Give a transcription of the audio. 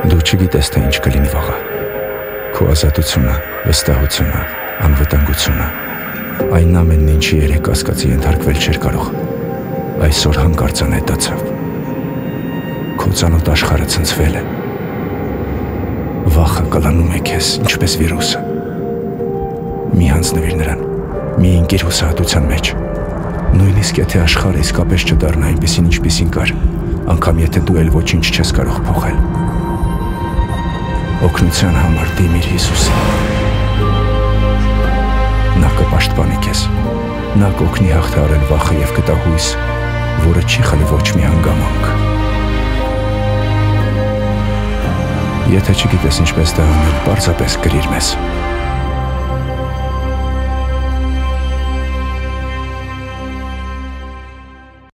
Դու չգիտես, թե ինչ կլինի վաղը։ Քո ազատությունը, վստահությունը, անվտանգությունը, այն ամենն, ինչի երեք կասկածի ենթարկվել չէր կարող, այսօր հանկարծ անհետացավ։ Քո ծանոթ աշխարհը ցնցվել է։ Վախը կլանում է քեզ, ինչպես վիրուսը։ Մի հանձնվիր նրան, մի ընկիր հուսահատության մեջ։ Նույնիսկ եթե աշխարհը իսկապես չդառնա այնպիսին, ինչպիսին կար, անգամ եթե դու էլ ոչինչ չես կարող փոխել։ Օգնության համար դիմիր Հիսուսին։ Նա կպաշտպանի քեզ։ Նա կօգնի հաղթահարել վախը և կտա հույս, որը չի խլի ոչ մի հանգամանք։ Եթե չգիտես ինչպես դա անել, պարզապես գրիր մեզ։